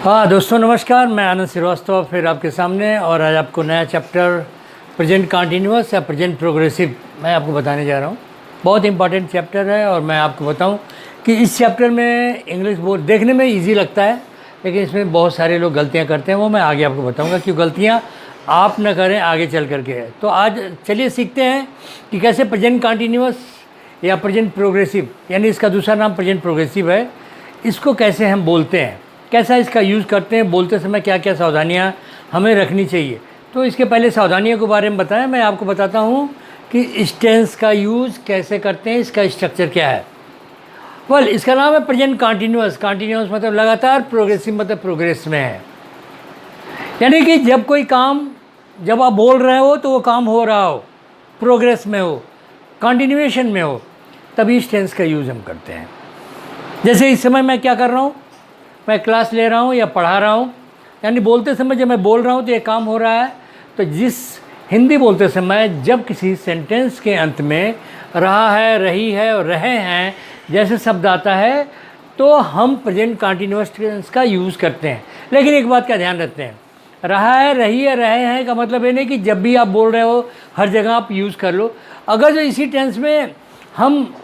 हाँ दोस्तों नमस्कार, मैं आनंद श्रीवास्तव फिर आपके सामने। और आज आपको नया चैप्टर प्रेजेंट कंटिन्यूअस या प्रेजेंट प्रोग्रेसिव मैं आपको बताने जा रहा हूँ। बहुत इंपॉर्टेंट चैप्टर है और मैं आपको बताऊँ कि इस चैप्टर में इंग्लिश बोर्ड देखने में इजी लगता है, लेकिन इसमें बहुत सारे लोग गलतियाँ करते हैं। वो मैं आगे आपको बताऊँगा क्यों गलतियाँ आप न करें आगे चल करके। तो आज चलिए सीखते हैं कि कैसे प्रेजेंट कंटिन्यूअस या प्रेजेंट प्रोग्रेसिव, यानी इसका दूसरा नाम प्रेजेंट प्रोग्रेसिव है, इसको कैसे हम बोलते हैं, कैसा इसका यूज़ करते हैं, बोलते समय क्या क्या सावधानियां हमें रखनी चाहिए। तो इसके पहले सावधानियों के बारे में बताएं। मैं आपको बताता हूं कि इस टेंस का यूज़ कैसे करते हैं, इसका स्ट्रक्चर क्या है। इसका नाम है प्रेजेंट कंटिन्यूअस। कंटिन्यूअस मतलब लगातार, प्रोग्रेसिव मतलब प्रोग्रेस में है। यानी कि जब कोई काम, जब आप बोल रहे हो तो वो काम हो रहा हो, प्रोग्रेस में हो, कंटिन्यूएशन में हो, तभी इस टेंस का यूज़ हम करते हैं। जैसे इस समय मैं क्या कर रहा हूँ, मैं क्लास ले रहा हूँ या पढ़ा रहा हूँ, यानी बोलते समय जब मैं बोल रहा हूँ तो ये काम हो रहा है। तो जिस हिंदी बोलते समय जब किसी सेंटेंस के अंत में रहा है, रही है और रहे हैं जैसे शब्द आता है तो हम प्रेजेंट कंटिन्यूअस टेंस का यूज़ करते हैं। लेकिन एक बात का ध्यान रखते हैं, रहा है, रही है, रहे हैं का मतलब ये नहीं कि जब भी आप बोल रहे हो हर जगह आप यूज़ कर लो। अगर जो इसी टेंस में हम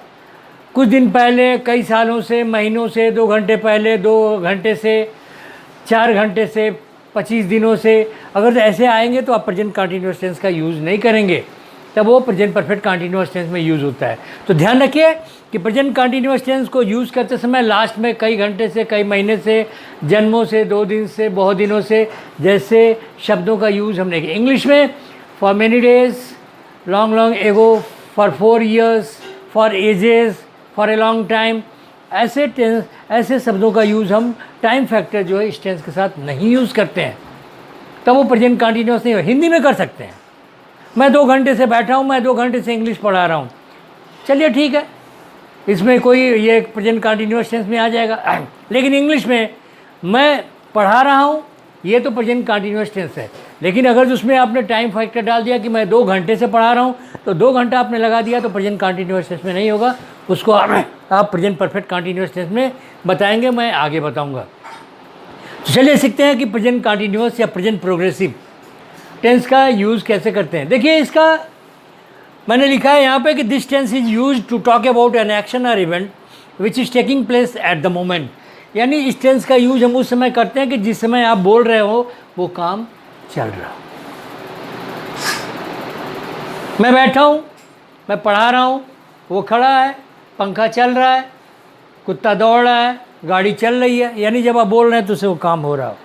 कुछ दिन पहले, कई सालों से, महीनों से, 2 घंटे पहले, 2 घंटे से, 4 घंटे से, 25 दिनों से, अगर ऐसे आएंगे तो आप प्रेजेंट कंटिन्यूअस टेंस का यूज़ नहीं करेंगे, तब वो प्रेजेंट परफेक्ट कंटिन्यूअस टेंस में यूज़ होता है। तो ध्यान रखिए कि प्रेजेंट कंटिन्यूअस टेंस को यूज़ करते समय लास्ट में कई घंटे से, कई महीने से, जन्मों से, 2 दिन से, बहुत दिनों से जैसे शब्दों का यूज़ हमने किया। इंग्लिश में for many days, long long ago, for 4 years, for ages, for a long time, ऐसे टेंस, ऐसे शब्दों का यूज़ हम टाइम फैक्टर जो है इस टेंस के साथ नहीं यूज़ करते हैं, तब वो प्रेजेंट कंटिन्यूअस नहीं हो। हिंदी में कर सकते हैं, मैं 2 घंटे से बैठा हूँ, मैं 2 घंटे से इंग्लिश पढ़ा रहा हूँ, चलिए ठीक है, इसमें कोई ये प्रेजेंट कंटिन्यूअस टेंस में आ जाएगा। लेकिन इंग्लिश में मैं पढ़ा रहा हूँ, ये तो प्रेजेंट कंटिन्यूअस टेंस है। लेकिन अगर उसमें आपने टाइम फैक्टर डाल दिया कि मैं 2 घंटे से पढ़ा रहा हूँ, तो 2 घंटा आपने लगा दिया तो प्रेजेंट कंटिन्यूअस टेंस में नहीं होगा, उसको आप प्रेजेंट परफेक्ट कंटिन्यूअस टेंस में बताएंगे, मैं आगे बताऊंगा। तो चलिए सीखते हैं कि प्रेजेंट कंटिन्यूअस या प्रेजेंट प्रोग्रेसिव टेंस का यूज़ कैसे करते हैं। देखिए इसका मैंने लिखा है यहाँ पे कि this tense is use to talk about an action और event which is taking place at the moment. यानी इस टेंस का यूज हम उस समय करते हैं कि जिस समय आप बोल रहे हो वो काम चल रहा हो। मैं बैठा हूँ, मैं पढ़ा रहा हूँ, वो खड़ा है, पंखा चल रहा है, कुत्ता दौड़ रहा है, गाड़ी चल रही है, यानी जब आप बोल रहे हैं तो उससे वो काम हो रहा हो,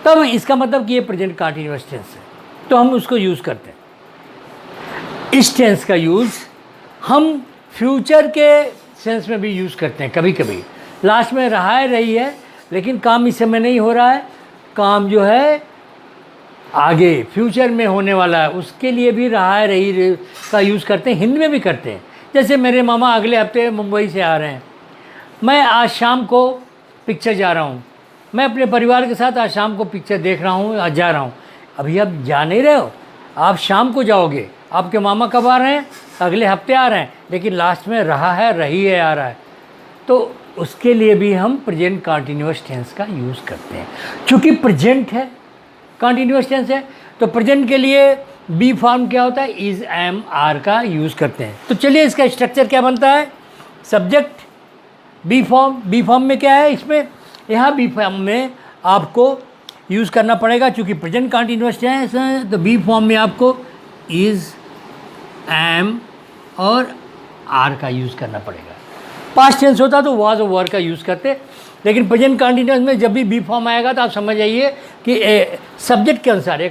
तब इसका मतलब कि ये प्रेजेंट कंटिन्यूअस टेंस है, तो हम उसको यूज़ करते हैं। इस टेंस का यूज़ हम फ्यूचर के सेंस में भी यूज़ करते हैं। कभी कभी लास्ट में रहा है, रही है, लेकिन काम इस समय नहीं हो रहा है, काम जो है आगे फ्यूचर में होने वाला है, उसके लिए भी रहा है, रही का यूज़ करते हैं। हिंदी में भी करते हैं। जैसे मेरे मामा अगले हफ्ते मुंबई से आ रहे हैं, मैं आज शाम को पिक्चर जा रहा हूँ, मैं अपने परिवार के साथ आज शाम को पिक्चर देख रहा हूँ, आज जा रहा हूँ। अभी आप जा नहीं रहे हो, आप शाम को जाओगे। आपके मामा कब आ रहे हैं? अगले हफ्ते आ रहे हैं, लेकिन लास्ट में रहा है, रही है, आ रहा है, तो उसके लिए भी हम प्रेजेंट कंटिन्यूअस टेंस का यूज़ करते हैं। चूँकि प्रेजेंट है, कंटिन्यूअस टेंस है, तो प्रेजेंट के लिए बी फॉर्म क्या होता है? इज, एम, आर का यूज़ करते हैं। तो चलिए इसका स्ट्रक्चर क्या बनता है? Subject, be form. Be form में क्या है? इसमें यहाँ बी फॉर्म में आपको यूज़ करना पड़ेगा, चूँकि प्रेजेंट कंटिन्यूअस टेंस है, तो बी फॉर्म में आपको इज, एम और आर का यूज़ करना पड़ेगा। पास्ट टेंस होता तो वाज और वर का यूज़ करते, लेकिन प्रेजेंट कंटिन्यूअस में जब भी बी फॉर्म आएगा तो आप समझ जाइए कि सब्जेक्ट के अनुसार,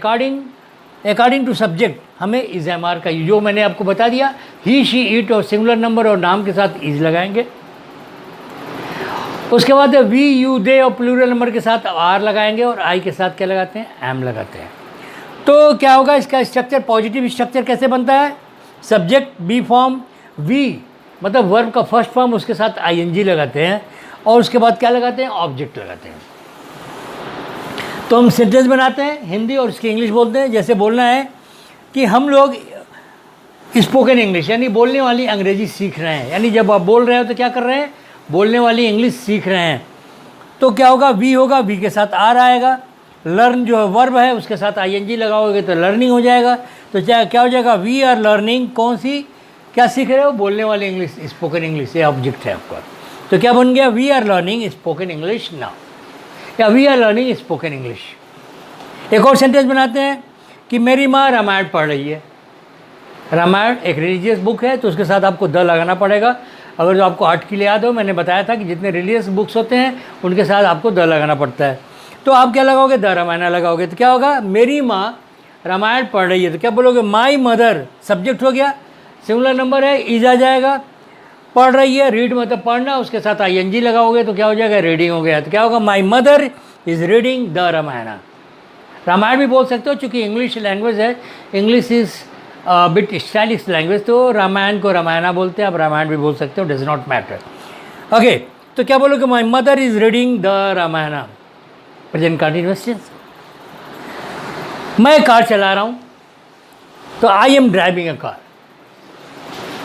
अकॉर्डिंग टू सब्जेक्ट हमें इज, एम, आर का यूज, जो मैंने आपको बता दिया, ही, शी, इट और सिंगुलर नंबर और नाम के साथ इज लगाएंगे। उसके बाद वी, यू, दे और प्लूरल नंबर के साथ आर लगाएंगे, और आई के साथ क्या लगाते हैं? एम लगाते हैं। तो क्या होगा इसका स्ट्रक्चर? पॉजिटिव स्ट्रक्चर कैसे बनता है? सब्जेक्ट, बी फॉर्म, वी मतलब वर्ब का फर्स्ट फॉर्म, उसके साथ आईएनजी लगाते हैं, और उसके बाद क्या लगाते हैं? ऑब्जेक्ट लगाते हैं। तो हम सेंटेंस बनाते हैं, हिंदी और उसकी इंग्लिश बोलते हैं। जैसे बोलना है कि हम लोग स्पोकन इंग्लिश यानी बोलने वाली अंग्रेजी सीख रहे हैं, यानी जब आप बोल रहे हो तो क्या कर रहे हैं? बोलने वाली इंग्लिश सीख रहे हैं। तो क्या होगा, वी होगा, वी के साथ आर आएगा, लर्न जो है वर्ब है उसके साथ आईएनजी लगाओगे तो लर्निंग हो जाएगा। तो क्या हो जाएगा, वी आर लर्निंग, कौन सी, क्या सीख रहे हो, बोलने वाले इंग्लिश, स्पोकन इंग्लिश, ये ऑब्जेक्ट है आपका। तो क्या बन गया, we are learning spoken English now, या we are learning spoken English. एक और सेंटेंस बनाते हैं कि मेरी माँ रामायण पढ़ रही है। रामायण एक रिलीजियस बुक है, तो उसके साथ आपको द लगाना पड़ेगा। अगर जो आपको आर्ट के लिए याद हो, मैंने बताया था कि जितने रिलीजियस बुक्स होते हैं उनके साथ आपको द लगाना पड़ता है। तो आप क्या लगाओगे, द रामायण लगाओगे। तो क्या होगा, मेरी माँ रामायण पढ़ रही है। तो क्या बोलोगे, माई मदर, सब्जेक्ट हो गया, सिंगुलर नंबर है, इज आ जाएगा, पढ़ रही है, रीड मतलब पढ़ना, उसके साथ आईएनजी लगाओगे तो क्या हो जाएगा, रीडिंग हो गया। तो क्या होगा, my mother is reading the Ramayan. Ramayan भी बोल सकते हो, चूँकि इंग्लिश लैंग्वेज है, English is bit stylish language, तो रामायण को रामायणा बोलते हैं, आप रामायण भी बोल सकते हो, डज नॉट मैटर। ओके, तो क्या बोलोगे, my mother is reading the Ramayan, present continuous tense. मैं कार चला रहा हूँ, तो I am driving a car.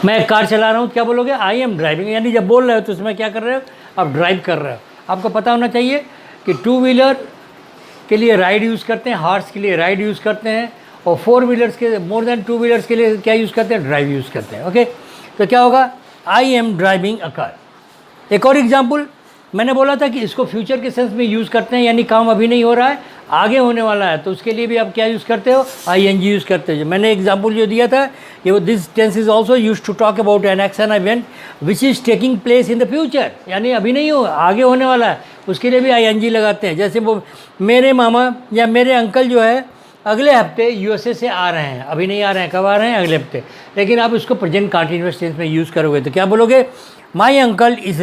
मैं एक कार चला रहा हूँ, क्या बोलोगे, आई एम ड्राइविंग, यानी जब बोल रहे हो तो उसमें क्या कर रहे हो, आप ड्राइव कर रहे हो। आपको पता होना चाहिए कि टू व्हीलर के लिए राइड यूज़ करते हैं, हॉर्स के लिए राइड यूज़ करते हैं, और फोर व्हीलर्स के, मोर देन टू व्हीलर्स के लिए क्या यूज़ करते हैं, ड्राइव यूज़ करते हैं। ओके, तो क्या होगा, आई एम ड्राइविंग अ कार। एक और एग्जाम्पल, मैंने बोला था कि इसको फ्यूचर के सेंस में यूज़ करते हैं, यानी काम अभी नहीं हो रहा है, आगे होने वाला है, तो उसके लिए भी आप क्या यूज़ करते हो, आईएनजी यूज़ करते हो। मैंने एग्जाम्पल जो दिया था, ये this tense is also use to talk about an action event which is taking place in the future, यानी अभी नहीं हो, आगे होने वाला है, उसके लिए भी आईएनजी लगाते हैं। जैसे वो मेरे मामा या मेरे अंकल जो है अगले हफ्ते यूएसए से आ रहे हैं, अभी नहीं आ रहे हैं, कब आ रहे हैं, अगले हफ्ते, लेकिन आप उसको प्रेजेंट कंटिन्यूअस टेंस में यूज़ करोगे तो क्या बोलोगे, my uncle is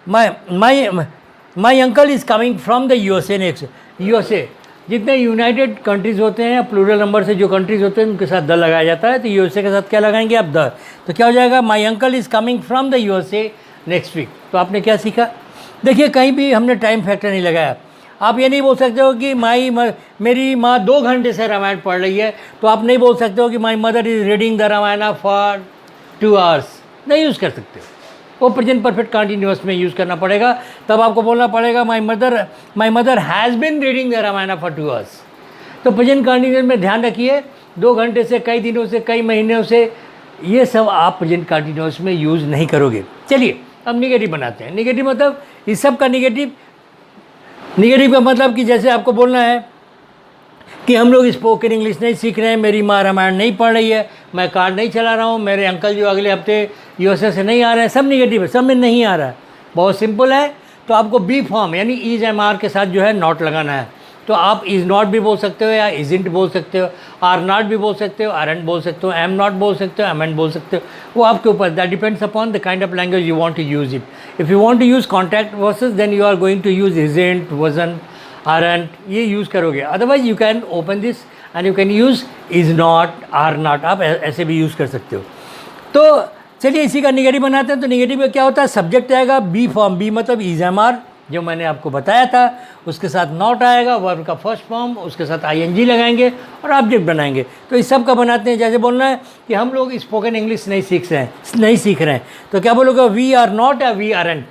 my uncle is coming from the USA next. USA, जितने यूनाइटेड कंट्रीज़ होते हैं, प्लूरल नंबर से जो कंट्रीज़ होते हैं उनके साथ द लगाया जाता है, तो यूएसए के साथ क्या लगाएंगे आप, द। तो क्या हो जाएगा, my uncle is coming from the USA next week. तो आपने क्या सीखा, देखिए कहीं भी हमने टाइम फैक्टर नहीं लगाया। आप ये नहीं बोल सकते हो कि मेरी माँ 2 घंटे से रामायण पढ़ रही है, तो आप नहीं बोल सकते हो कि my mother is reading the Ramayan for 2 hours, नहीं यूज़ कर सकते, वो प्रेजेंट परफेक्ट कंटिन्यूअस में यूज़ करना पड़ेगा। तब आपको बोलना पड़ेगा my mother has been reading the Ramayan for 2 hours. तो प्रेजेंट कंटिन्यूअस में ध्यान रखिए, 2 घंटे से, कई दिनों से, कई महीनों से, ये सब आप प्रेजेंट कंटिन्यूअस में यूज़ नहीं करोगे। चलिए अब निगेटिव बनाते हैं। निगेटिव मतलब इस सब का निगेटिव का मतलब कि जैसे आपको बोलना है कि हम लोग स्पोकन इंग्लिश नहीं सीख रहे हैं, मेरी माँ रामायण नहीं पढ़ रही है, मैं कार नहीं चला रहा हूँ, मेरे अंकल जो अगले हफ्ते यूएसए से नहीं आ रहे हैं, सब निगेटिव है, सब में नहीं आ रहा है। बहुत सिंपल है, तो आपको बी फॉर्म यानी इज एम आर के साथ जो है नॉट लगाना है। तो आप इज़ नॉट भी बोल सकते हो, या इज़ंट बोल सकते हो, आर नॉट भी बोल सकते हो, आरंट बोल सकते हो, एम नॉट बोल सकते हो, एमेंट बोल सकते हो, वो आपके ऊपर, that depends upon the kind of language you want to use it. If you want to use contact verses, then you are going to use isn't, wasn't, aren't, ये यूज़ करोगे। Otherwise you can open this and you can use is not, are not, आप ऐसे भी use कर सकते हो। तो चलिए इसी का निगेटिव बनाते हैं। तो निगेटिव में क्या होता है, सब्जेक्ट आएगा बी फॉर्म, बी मतलब इज एम आर जो मैंने आपको बताया था, उसके साथ नॉट आएगा, वर्ब का फर्स्ट फॉर्म, उसके साथ आईएनजी लगाएंगे और ऑब्जेक्ट बनाएंगे। तो इस सब का बनाते हैं। जैसे बोलना है कि हम लोग स्पोकन इंग्लिश नहीं सीख रहे हैं, तो क्या बोलोगे, वी आर नॉट या we aren't,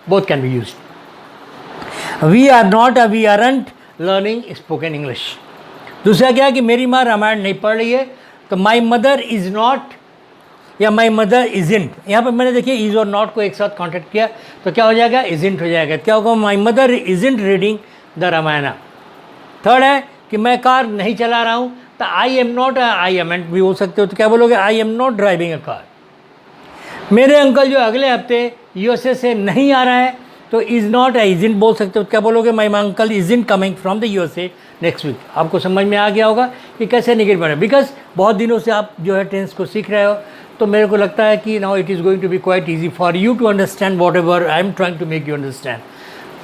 both can be used. We are not या we aren't learning spoken English. दूसरा क्या है कि मेरी माँ रामायण नहीं पढ़ रही है, तो माई मदर इज़ नॉट या माई मदर इजेंट। यहाँ पर मैंने देखिए इज़ और नॉट को एक साथ कॉन्टेक्ट किया, तो क्या हो जाएगा, इजेंट हो जाएगा। क्या होगा, my mother isn't reading the Ramayan. Third है कि मैं कार नहीं चला रहा हूँ, तो आई एम नॉट, आई एमेंट भी बोल सकते हो, तो क्या बोलोगे, I am not driving a car. मेरे अंकल जो अगले हफ्ते यूएसए से नहीं आ रहा है, तो इज़ नॉट या इजेंट बोल सकते हो, क्या बोलोगे, my uncle isn't coming from the USA next week. आपको समझ में आ गया होगा कि कैसे निगेटिव बने, बिकॉज बहुत दिनों से आप जो है टेंस को सीख रहे हो, तो मेरे को लगता है कि now it is going to be quite easy for you to understand whatever I am trying to make you understand.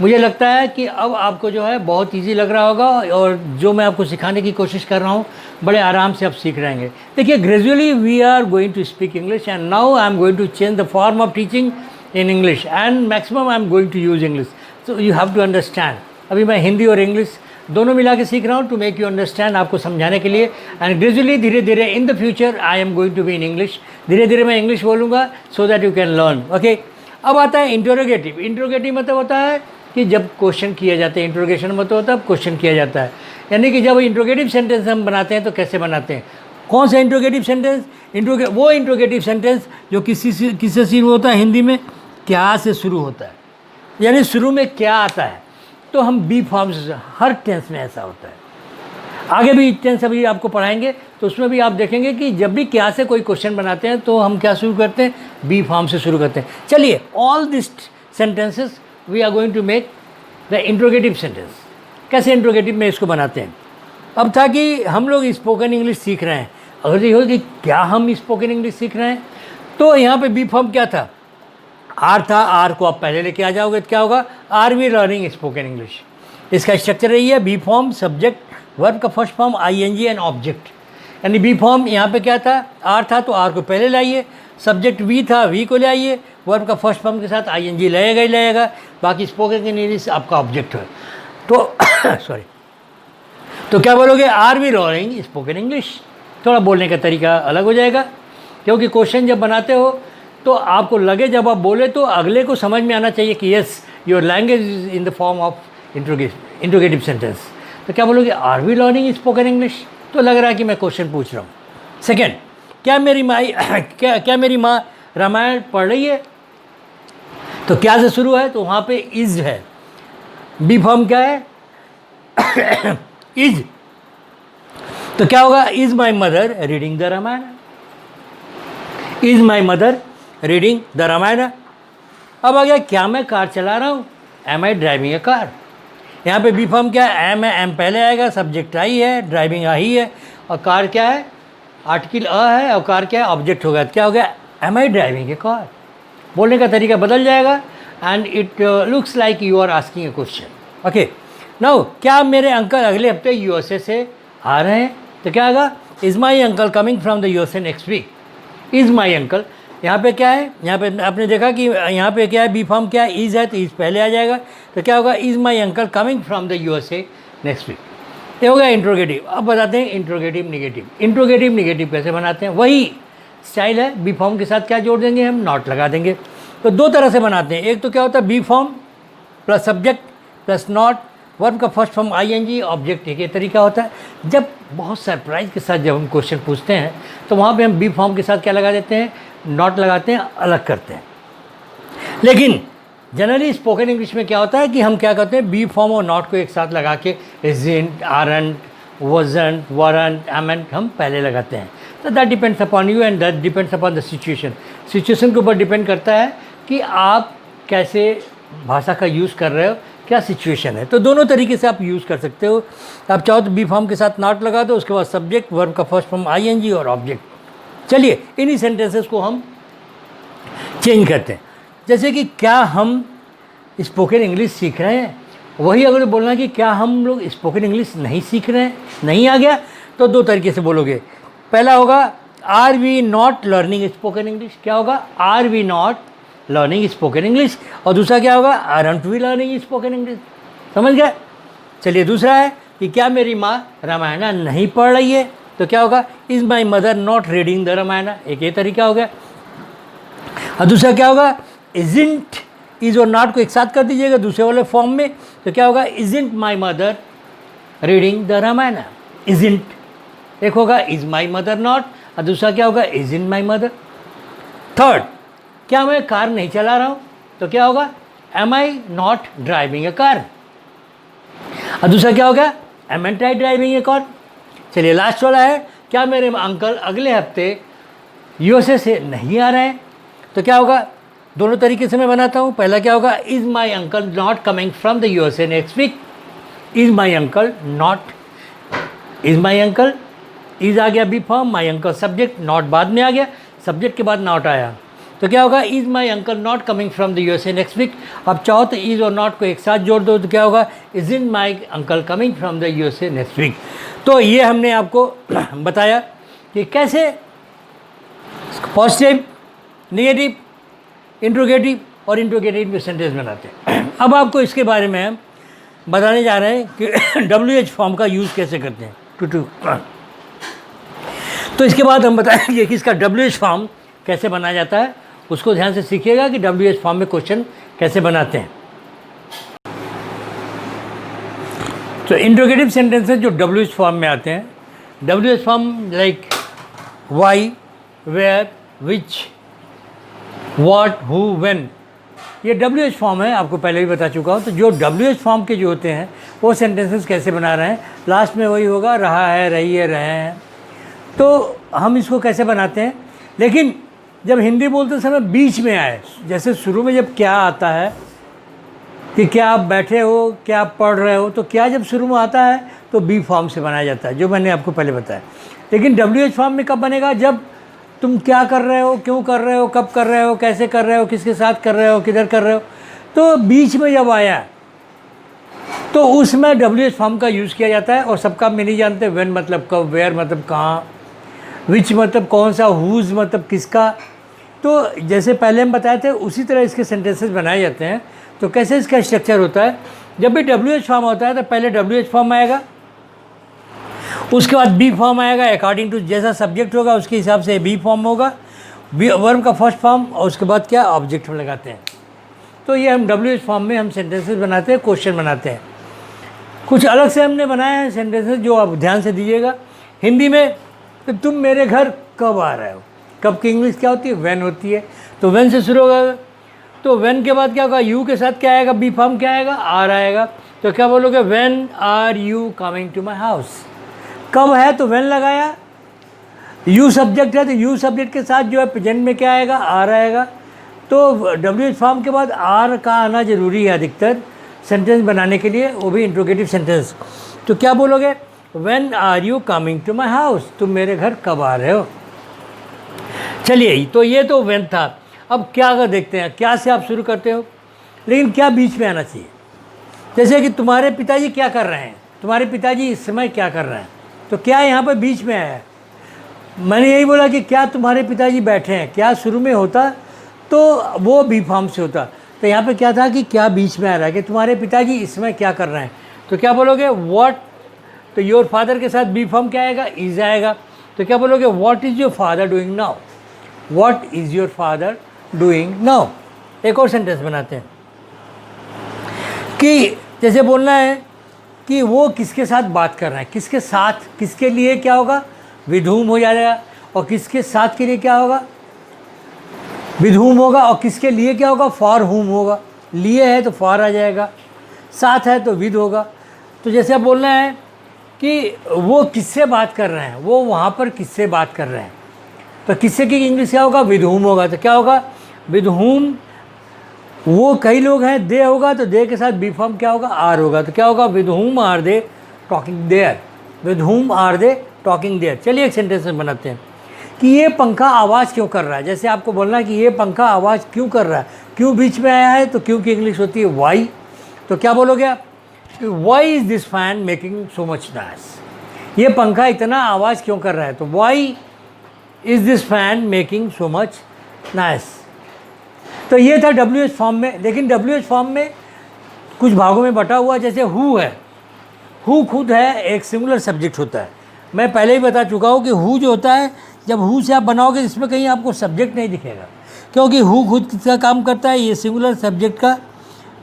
मुझे लगता है कि अब आपको जो है बहुत ईजी लग रहा होगा, और जो मैं आपको सिखाने की कोशिश कर रहा हूँ बड़े आराम से आप सीख रहेंगे। देखिए gradually we are going to speak English, and now I am going to change the form of teaching in English, and maximum I am going to use English. So you have to understand. अभी मैं हिंदी और English दोनों मिला के सीख रहा हूँ to make you understand, आपको समझाने के लिए। एंड ग्रेजुअली धीरे धीरे in the future I am going to be in English, धीरे धीरे मैं इंग्लिश बोलूँगा so that you can learn. Okay, अब आता है इंटरोगेटिव। इंटरोगेटिव मतलब होता है कि जब क्वेश्चन किया जाता है, इंट्रोगेशन में तो तब क्वेश्चन किया जाता है, यानी कि जब इंट्रोगेटिव सेंटेंस हम बनाते हैं तो कैसे बनाते हैं। कौन सा इंट्रोगेटिव सेंटेंस? वो इंट्रोगेटिव सेंटेंस जो किससे शुरू होता है, हिंदी में क्या से शुरू होता है, यानी शुरू में क्या आता है तो हम बी फॉर्म से, हर टेंस में ऐसा होता है। आगे भी टेंस अभी आपको पढ़ाएंगे तो उसमें भी आप देखेंगे कि जब भी क्या से कोई क्वेश्चन बनाते हैं तो हम क्या शुरू करते हैं, बी फॉर्म से शुरू करते हैं। चलिए, all this sentences we are going to make the interrogative sentence. कैसे इंट्रोगेटिव में इसको बनाते हैं। अब था कि हम लोग स्पोकन इंग्लिश सीख रहे हैं, अगर ये हो कि क्या हम स्पोकन इंग्लिश सीख रहे हैं, तो यहाँ पे बी फॉर्म क्या था, आर था। आर को आप पहले लेके आ जाओगे तो क्या होगा, are we learning spoken English. इसका स्ट्रक्चर यही है, बी फॉर्म, सब्जेक्ट, वर्ब का first form ING and object. यानी बी फॉर्म यहाँ पे क्या था, आर था तो आर को पहले लाइए, सब्जेक्ट वी था वी को ले आइए, वर्ब का फर्स्ट फॉर्म के साथ आईएनजी लगेगा ही लगेगा, बाकी स्पोकन इंग्लिश आपका ऑब्जेक्ट है। तो सॉरी, तो क्या बोलोगे, are we learning spoken English. थोड़ा बोलने का तरीका अलग हो जाएगा, क्योंकि क्वेश्चन जब बनाते हो तो आपको लगे जब आप बोले तो अगले को समझ में आना चाहिए कि yes your language is in the form of interrogative sentence. तो क्या बोलोगे, are we learning spoken English. तो लग रहा है कि मैं क्वेश्चन पूछ रहा हूँ। सेकेंड, क्या मेरी माँ रामायण पढ़ रही है। तो क्या से शुरू है, तो वहाँ पे इज है, बी फॉर्म क्या है इज। तो क्या होगा, is my mother reading the Ramayan, is my mother reading the Ramayan. अब आ गया, क्या मैं कार चला रहा हूँ, am I driving a car. यहाँ पे बी फॉर्म क्या है, एम है, एम पहले आएगा, सब्जेक्ट आई है, ड्राइविंग आई है, और कार क्या है, आर्टिकल अ है, और कार क्या है, ऑब्जेक्ट होगा। क्या हो गया, am I driving a car. बोलने का तरीका बदल जाएगा and it looks like you are asking a question. Okay, now क्या मेरे अंकल अगले हफ्ते यूएसए से आ रहे हैं। तो क्या आएगा, is my uncle coming from the USA next week. Is my uncle, यहाँ पे क्या है, यहाँ पे आपने देखा कि यहाँ पे क्या है, बी फॉर्म क्या है, इज़ है, तो इज़ पहले आ जाएगा। तो क्या होगा, is my uncle coming from the USA next week. ये हो गया इंट्रोगेटिव। अब बताते हैं इंट्रोगेटिव निगेटिव। इंट्रोगेटिव निगेटिव कैसे बनाते हैं, वही स्टाइल है, बी फॉर्म के साथ क्या जोड़ देंगे, हम नॉट लगा देंगे। तो दो तरह से बनाते हैं, एक तो क्या होता है, be form plus subject plus not, verb का फर्स्ट फॉर्म आईएनजी, ऑब्जेक्ट। एक ये तरीका होता है। जब बहुत सरप्राइज के साथ जब हम क्वेश्चन पूछते हैं तो वहाँ पे हम बी फॉर्म के साथ क्या लगा देते हैं, नॉट लगाते हैं, अलग करते हैं। लेकिन जनरली स्पोकन इंग्लिश में क्या होता है कि हम क्या करते हैं, बी फॉर्म और नॉट को एक साथ लगा के इज़न्ट, आरंट, वज़न्ट, वरंट, एमेंट हम पहले लगाते हैं। तो that depends upon you and that depends upon the situation. Situation के ऊपर डिपेंड करता है कि आप कैसे भाषा का यूज़ कर रहे हो, क्या सिचुएशन है। तो दोनों तरीके से आप यूज़ कर सकते हो। आप चाहो तो बी फॉर्म के साथ नॉट लगा दो, उसके बाद सब्जेक्ट, वर्ब का फर्स्ट फॉर्म आईएनजी और ऑब्जेक्ट। चलिए इन्हीं सेंटेंसेस को हम चेंज करते हैं। जैसे कि क्या हम स्पोकन इंग्लिश सीख रहे हैं, वही अगर बोलना कि क्या हम लोग स्पोकन इंग्लिश नहीं सीख रहे हैं, नहीं आ गया, तो दो तरीके से बोलोगे। पहला होगा, are we not learning spoken English. क्या होगा, are we not learning spoken English. और दूसरा क्या होगा, aren't we learning spoken English. समझ गए। चलिए दूसरा है कि क्या मेरी माँ रामायण नहीं पढ़ रही है। तो क्या होगा, is my mother not reading the Ramayan. एक ये तरीका हो गया। और दूसरा क्या होगा, इज़न्ट, इज़ और नॉट को एक साथ कर दीजिएगा दूसरे वाले फॉर्म में। तो क्या होगा, isn't my mother reading the Ramayan. Isn't एक होगा, इज़ माई मदर नॉट, और दूसरा क्या होगा, इज़न्ट माई मदर। थर्ड, क्या मैं कार नहीं चला रहा हूँ। तो क्या होगा, am I not driving a car. और दूसरा क्या होगा, amn't I driving a car. चलिए लास्ट वाला है, क्या मेरे अंकल अगले हफ्ते यूएसए से नहीं आ रहे हैं। तो क्या होगा, दोनों तरीके से मैं बनाता हूँ। पहला क्या होगा, is my uncle not coming from the USA next week. Is my uncle not, is my uncle, is आ गया be form, my uncle subject, not बाद में आ गया, सब्जेक्ट के बाद नॉट आया। तो क्या होगा, is my uncle not coming from the USA next week. अब चाहो तो इज़ और नॉट को एक साथ जोड़ दो, तो क्या होगा, isn't my uncle coming from the USA next week. तो ये हमने आपको बताया कि कैसे पॉजिटिव, नेगेटिव, इंट्रोगेटिव और इंट्रोगेटिव में सेंटेंस बनाते हैं। अब आपको इसके बारे में हम बताने जा रहे हैं कि WH फॉर्म का यूज़ कैसे करते हैं। तो इसके बाद हम बताएंगे कि इसका WH फॉर्म कैसे बनाया जाता है। उसको ध्यान से सीखिएगा कि WH फॉर्म में क्वेश्चन कैसे बनाते हैं। तो इंट्रोगेटिव सेंटेंसेस जो WH फॉर्म में आते हैं, WH form like why, where, which, what, who, when, ये WH फॉर्म है, आपको पहले भी बता चुका हूँ। तो जो WH फॉर्म के जो होते हैं वो सेंटेंसेस कैसे बना रहे हैं, लास्ट में वही होगा, रहा है, रही है, रहे हैं। तो हम इसको कैसे बनाते हैं, लेकिन जब हिंदी बोलते समय बीच में आए, जैसे शुरू में जब क्या आता है कि क्या आप बैठे हो, क्या आप पढ़ रहे हो, तो क्या जब शुरू में आता है तो बी फॉर्म से बनाया जाता है, जो मैंने आपको पहले बताया। लेकिन WH फॉर्म में कब बनेगा, जब तुम क्या कर रहे हो, क्यों कर रहे हो, कब कर रहे हो, कैसे कर रहे हो, किसके साथ कर रहे हो, किधर कर रहे हो, तो बीच में जब आया तो उसमें WH फॉर्म का यूज़ किया जाता है। और सबका हम नहीं जानते, व्हेन मतलब कब, वेयर मतलब कहाँ, विच मतलब कौन सा, हुज मतलब किसका। तो जैसे पहले हम बताए थे उसी तरह इसके सेंटेंसेस बनाए जाते हैं। तो कैसे इसका स्ट्रक्चर होता है, जब भी WH फॉर्म होता है तो पहले WH फॉर्म आएगा, उसके बाद बी फॉर्म आएगा, अकॉर्डिंग टू जैसा सब्जेक्ट होगा उसके हिसाब से बी फॉर्म होगा, वर्ब का फर्स्ट फॉर्म, और उसके बाद क्या ऑब्जेक्ट में लगाते हैं। तो ये हम WH फॉर्म में हम सेंटेंसेस बनाते हैं, क्वेश्चन बनाते हैं। कुछ अलग से हमने बनाए हैं सेंटेंसेस जो आप ध्यान से दीजिएगा। हिंदी में तो तुम मेरे घर कब आ रहे हो, कब की इंग्लिश क्या होती है, व्हेन होती है। तो व्हेन से शुरू होगा, तो व्हेन के बाद क्या होगा, यू के साथ क्या आएगा, बी फॉर्म क्या आएगा, आर आएगा। तो क्या बोलोगे, when are you coming to my house. कब है तो व्हेन लगाया, यू सब्जेक्ट है तो यू सब्जेक्ट के साथ जो है प्रेजेंट में क्या आएगा, आर आएगा। तो WH फॉर्म के बाद आर का आना ज़रूरी है अधिकतर सेंटेंस बनाने के लिए, वो भी इंट्रोगेटिव सेंटेंस। तो क्या बोलोगे, when are you coming to my house, तुम मेरे घर कब आ रहे हो। चलिए, तो ये तो व्हेन था। अब क्या कर देखते हैं, क्या से आप शुरू करते हो, लेकिन क्या बीच में आना चाहिए। जैसे कि तुम्हारे पिताजी क्या कर रहे हैं, तुम्हारे पिताजी इस समय क्या कर रहे हैं, तो क्या यहाँ पर बीच में आया है। मैंने यही बोला कि क्या तुम्हारे पिताजी बैठे हैं, क्या शुरू में होता तो वो बी फॉर्म से होता। तो यहाँ पे क्या था कि क्या बीच में आ रहा है कि तुम्हारे पिताजी इस समय क्या कर रहे हैं। तो क्या बोलोगे, व्हाट, तो योर फादर के साथ बी फॉर्म क्या आएगा, इज आएगा। तो क्या बोलोगे, what is your father doing now, what is your father doing now. एक और सेंटेंस बनाते हैं कि जैसे बोलना है कि वो किसके साथ बात कर रहे हैं, किसके साथ, किसके लिए क्या होगा, विद whom हो जाएगा, और किसके साथ के लिए क्या होगा, विद whom होगा, और किसके लिए क्या होगा, फॉर whom होगा। लिए है तो फॉर आ जाएगा, साथ है तो विद होगा। तो जैसे बोलना है कि वो किससे बात कर रहे हैं, वो वहाँ पर किससे बात कर रहे हैं, तो किससे की इंग्लिश क्या होगा, विद whom होगा। तो क्या होगा, विद whom, वो कई लोग हैं, दे होगा तो दे के साथ बी फॉर्म क्या होगा, आर होगा। तो क्या होगा, with whom are they talking there, with whom are they talking there. चलिए एक सेंटेंस में बनाते हैं कि ये पंखा आवाज़ क्यों कर रहा है। जैसे आपको बोलना है कि ये पंखा आवाज़ क्यों कर रहा है, क्यों बीच में आया है, तो क्यों की इंग्लिश होती है वाई। तो क्या बोलोगे आप, why is this fan making so much noise, ये पंखा इतना आवाज़ क्यों कर रहा है, तो why is this fan making so much noise. तो ये था WH फॉर्म में। लेकिन WH फॉर्म में कुछ भागों में बटा हुआ, जैसे हु है, हु खुद है एक सिंगुलर सब्जेक्ट होता है। मैं पहले ही बता चुका हूँ कि हु जो होता है, जब हु से आप बनाओगे इसमें कहीं आपको सब्जेक्ट नहीं दिखेगा, क्योंकि हु खुद किसका काम करता है, ये सिंगुलर सब्जेक्ट का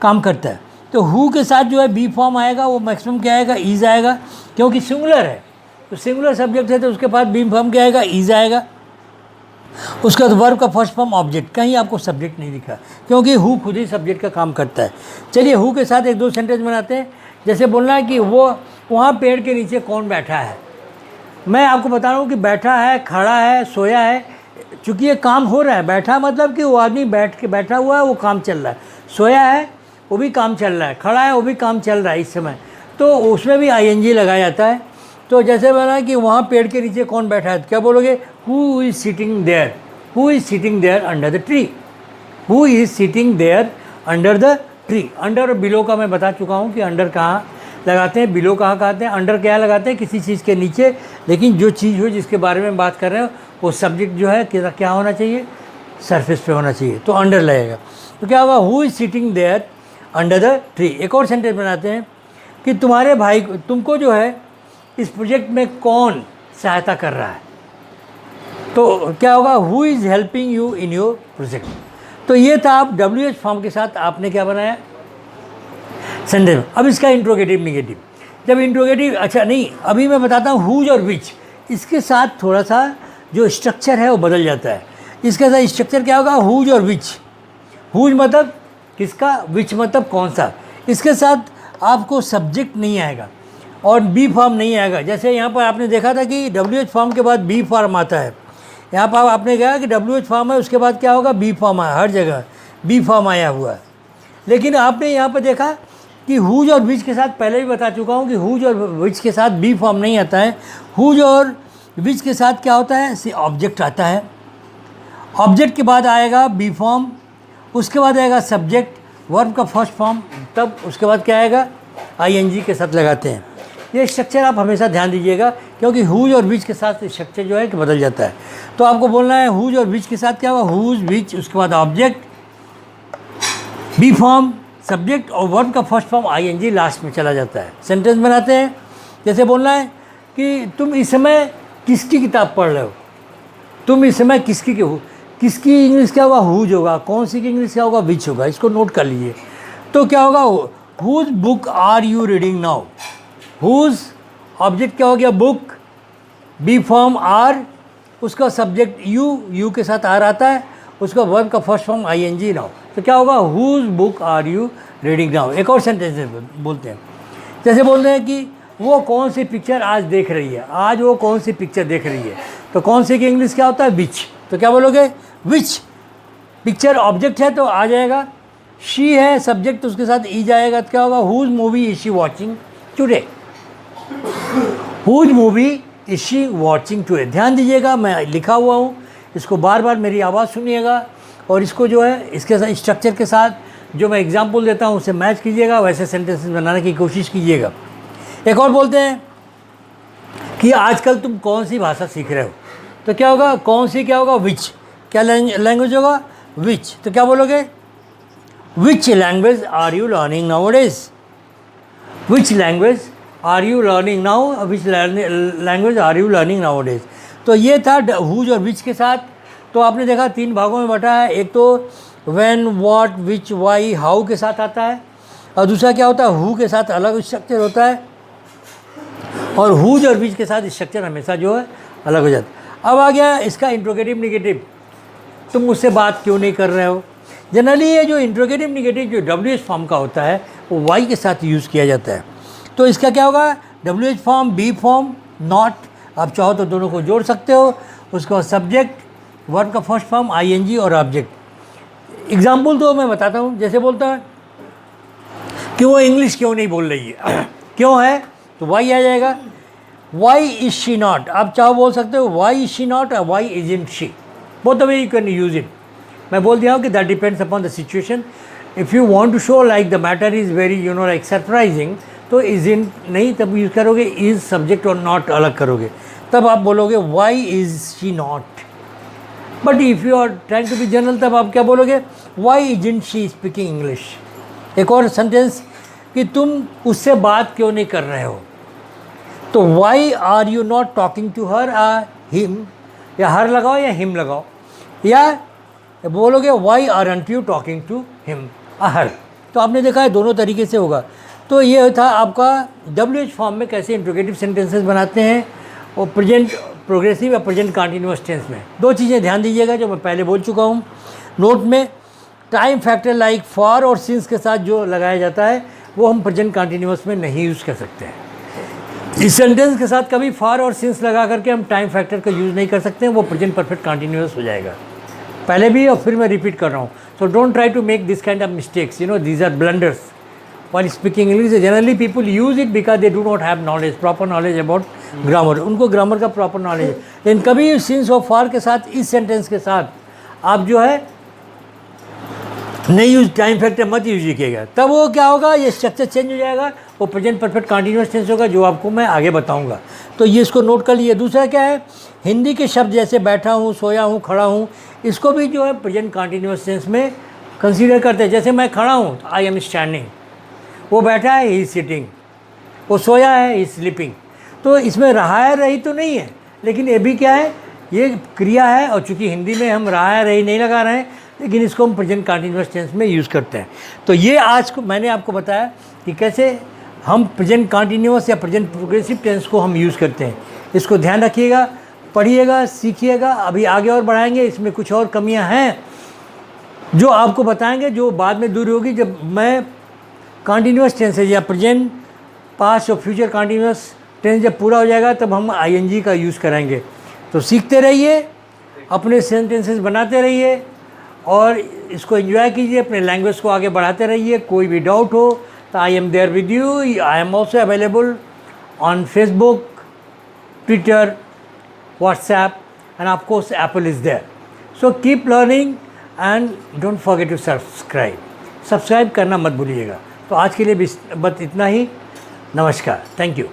काम करता है। तो हु के साथ जो है बी फॉर्म आएगा, वो मैक्सिमम क्या आएगा, ईज आएगा, क्योंकि सिंगुलर है। तो सिंगुलर सब्जेक्ट है तो उसके बाद बी फॉर्म क्या आएगा, ईज आएगा। उसका वर्ब का फर्स्ट फॉर्म ऑब्जेक्ट, कहीं आपको सब्जेक्ट नहीं दिखा, क्योंकि हु खुद ही सब्जेक्ट का काम करता है। चलिए हु के साथ एक दो सेंटेंस बनाते हैं। जैसे बोलना है कि वो वहाँ पेड़ के नीचे कौन बैठा है। मैं आपको बता रहा हूँ कि बैठा है, खड़ा है, सोया है, चूँकि ये काम हो रहा है। बैठा मतलब कि वो आदमी बैठा हुआ है, वो काम चल रहा है। सोया है, वो भी काम चल रहा है। खड़ा है, वो भी काम चल रहा है इस समय, तो उसमें भी ING लगाया जाता है। तो जैसे बोला कि वहाँ पेड़ के नीचे कौन बैठा है, तो क्या बोलोगे, who is sitting there, who is sitting there under the tree, who is sitting there under the tree. Under और बिलो का मैं बता चुका हूँ कि अंडर कहाँ लगाते हैं, बिलो कहाँ कहते हैं। अंडर क्या लगाते हैं, किसी चीज़ के नीचे, लेकिन जो चीज़ हो जिसके बारे में बात कर रहे हो वो सब्जेक्ट जो है क्या होना चाहिए, सरफेस पे होना चाहिए, तो अंडर लगेगा। तो क्या होगा, who is sitting there under the tree. एक और सेंटेंस बनाते हैं कि तुम्हारे भाई को, तुमको जो है इस प्रोजेक्ट में कौन सहायता कर रहा है, तो क्या होगा, who is helping you in your project. तो ये था आप WH फॉर्म के साथ आपने क्या बनाया, सेंटेंस। अब इसका इंट्रोगेटिव निगेटिव, जब इंट्रोगेटिव, अच्छा नहीं, अभी मैं बताता हूँ हुज और विच, इसके साथ थोड़ा सा जो स्ट्रक्चर है वो बदल जाता है। इसके साथ स्ट्रक्चर क्या होगा, हुज और विच। हुज मतलब किसका, विच मतलब कौन सा। इसके साथ आपको सब्जेक्ट नहीं आएगा और बी फॉर्म नहीं आएगा। जैसे यहाँ पर आपने देखा था कि डब्ल्यू एच फॉर्म के बाद बी फॉर्म आता है, यहाँ पर आपने कहा कि डब्ल्यू एच फॉर्म है उसके बाद क्या होगा, बी फॉर्म आया, हर जगह बी फॉर्म आया हुआ है। लेकिन आपने यहाँ पर देखा कि हुज और विच के साथ, पहले भी बता चुका हूँ कि हुज और विच के साथ बी फॉर्म नहीं आता है। हुज और विच के साथ क्या होता है, ऑब्जेक्ट आता है, ऑब्जेक्ट के बाद आएगा बी फॉर्म, उसके बाद आएगा सब्जेक्ट, वर्ब का फर्स्ट फॉर्म, तब उसके बाद क्या आएगा, आईएनजी के साथ लगाते हैं। ये स्ट्रक्चर आप हमेशा ध्यान दीजिएगा, क्योंकि हुज और विच के साथ स्ट्रक्चर जो है कि बदल जाता है। तो आपको बोलना है हुज और विच के साथ क्या हुआ, हुज विच, उसके बाद ऑब्जेक्ट, बी फॉर्म, सब्जेक्ट और वर्ब का फर्स्ट फॉर्म आईएनजी लास्ट में चला जाता है। सेंटेंस बनाते हैं, जैसे बोलना है कि तुम इस समय किसकी किताब पढ़ रहे हो, तुम इस समय किसकी के हो, किसकी इंग्लिश क्या होगा, हुज होगा, कौन सी की इंग्लिश क्या होगा, विच होगा। इसको नोट कर लीजिए। तो क्या होगा, whose book are you reading now, whose object क्या हो गया, बुक, बी फॉर्म आर, उसका सब्जेक्ट यू के साथ आर आता है, उसका वर्ब का फर्स्ट फॉर्म आईएनजी नाउ। तो क्या होगा, whose book are you reading now. एक और सेंटेंस बोलते हैं, जैसे बोलते हैं कि वो कौन सी पिक्चर आज देख रही है, आज वो कौन सी पिक्चर देख रही है। तो कौन सी की इंग्लिश क्या होता है, विच। तो क्या बोलोगे, विच। पिक्चर ऑब्जेक्ट है तो आ जाएगा, शी है सब्जेक्ट, उसके साथ ई जाएगा, तो क्या होगा, whose movie is she watching today, whose movie is she watching today. ध्यान दीजिएगा, मैं लिखा हुआ हूँ, इसको बार बार मेरी आवाज़ सुनिएगा और इसको जो है इसके साथ स्ट्रक्चर के साथ जो मैं एग्जाम्पल देता हूँ उससे मैच कीजिएगा, वैसे सेंटेंसेस बनाने की कोशिश कीजिएगा। एक और बोलते हैं कि आजकल तुम कौन सी भाषा सीख रहे हो। तो क्या होगा, कौन सी क्या होगा, विच। क्या लैंग्वेज होगा, विच। तो क्या बोलोगे, which language are you learning nowadays, which language are you learning now, which language are you learning nowadays. तो ये था हुज और विच के साथ। तो आपने देखा 3 भागों में बटा है, एक तो when, what, which, why, how के साथ आता है, और दूसरा क्या होता है, हु के साथ अलग स्ट्रक्चर होता है, और हुज और विच के साथ स्ट्रक्चर हमेशा जो है अलग हो जाता है। अब आ गया इसका इंट्रोगेटिव निगेटिव, तुम मुझसे बात क्यों नहीं कर रहे हो। जनरली ये जो इंट्रोगेटिव निगेटिव जो डब्ल्यू एच फॉर्म का होता है वो वाई के साथ यूज़ किया जाता है। तो इसका क्या होगा, W H form, be form, not, आप चाहो तो दोनों को जोड़ सकते हो, उसके बाद सब्जेक्ट, वर्ब का फर्स्ट फॉर्म आईएनजी और ऑब्जेक्ट। एग्जाम्पल तो मैं बताता हूँ, जैसे बोलता है कि वो इंग्लिश क्यों नहीं बोल रही है क्यों है, तो वाई आ जाएगा, वाई इज शी नॉट। आप चाहो बोल सकते हो वाई इज शी नॉट और why isn't she, both the way you can use it. मैं बोल दिया हूँ कि that depends upon the situation. If you want to show like the matter is very like surprising, तो isn't नहीं तब use करोगे, is subject और नॉट अलग करोगे, तब आप बोलोगे why is she not. But if you are trying to be general, तब आप क्या बोलोगे, why isn't she speaking English. एक और सेंटेंस कि तुम उससे बात क्यों नहीं कर रहे हो, तो why are you not talking to her, him, या हर लगाओ या हिम लगाओ, या बोलोगे why aren't you talking to him, her. तो आपने देखा है दोनों तरीके से होगा। तो ये था आपका डब्ल्यू एच फॉर्म में कैसे इंट्रोगेटिव सेंटेंसेस बनाते हैं, और प्रेजेंट प्रोग्रेसिव या प्रेजेंट कंटिन्यूअस टेंस में। 2 चीज़ें ध्यान दीजिएगा जो मैं पहले बोल चुका हूँ नोट में, टाइम फैक्टर लाइक फॉर और सिंस के साथ जो लगाया जाता है वो हम प्रेजेंट कंटिन्यूअस में नहीं यूज़ कर सकते हैं। इस सेंटेंस के साथ कभी फॉर और सिंस लगा करके हम टाइम फैक्टर का यूज़ नहीं कर सकते हैं, वो प्रेजेंट परफेक्ट कंटिन्यूअस हो जाएगा। पहले भी और फिर मैं रिपीट कर रहा हूँ, so don't try to make this kind of mistakes, these are blunders while speaking English. Generally people use it because they do not have knowledge, proper knowledge about grammar, उनको ग्रामर का proper knowledge है। लेकिन कभी since और for के साथ, इस sentence के साथ आप जो है नहीं यूज, टाइम फैक्टर मत यूज कीजिएगा, तब वो क्या होगा, ये स्ट्रक्चर चेंज हो जाएगा, वो प्रेजेंट परफेक्ट कंटिन्यूअस टेंस होगा, जो आपको मैं आगे बताऊंगा। तो ये इसको नोट कर लिए। दूसरा क्या है, हिंदी के शब्द जैसे बैठा हूँ, सोया हूँ, खड़ा हूँ, इसको भी जो है प्रेजेंट कंटिन्यूअस टेंस में कंसीडर करते हैं। जैसे मैं खड़ा हूँ, आई एम स्टैंडिंग, वो बैठा है, ही सिटिंग, वो सोया है, ही स्लीपिंग। तो इसमें रहा है रही तो नहीं है, लेकिन ये भी क्या है, ये क्रिया है, और चूंकि हिंदी में हम रहा है रही नहीं लगा रहे हैं, लेकिन इसको हम प्रेजेंट कंटिन्यूअस टेंस में यूज़ करते हैं। तो ये आज को मैंने आपको बताया कि कैसे हम प्रेजेंट कंटिन्यूअस या प्रेजेंट प्रोग्रेसिव टेंस को हम यूज़ करते हैं। इसको ध्यान रखिएगा, पढ़िएगा, सीखिएगा। अभी आगे और बढ़ाएंगे, इसमें कुछ और कमियां हैं जो आपको बताएंगे, जो बाद में दूर होगी जब मैं कंटिन्यूअस टेंसेज या प्रेजेंट, पास्ट और फ्यूचर कंटिन्यूअस टेंस जब पूरा हो जाएगा तब हम आईएनजी का यूज़ करेंगे। तो सीखते रहिए, अपने सेंटेंसेस बनाते रहिए और इसको एंजॉय कीजिए, अपने लैंग्वेज को आगे बढ़ाते रहिए। कोई भी डाउट हो तो I am there with you. I am also available on Facebook, Twitter, WhatsApp, and of course Apple is there. So keep learning and don't forget to subscribe. Subscribe करना मत भूलिएगा। तो आज के लिए बस इतना ही। नमस्कार, थैंक यू।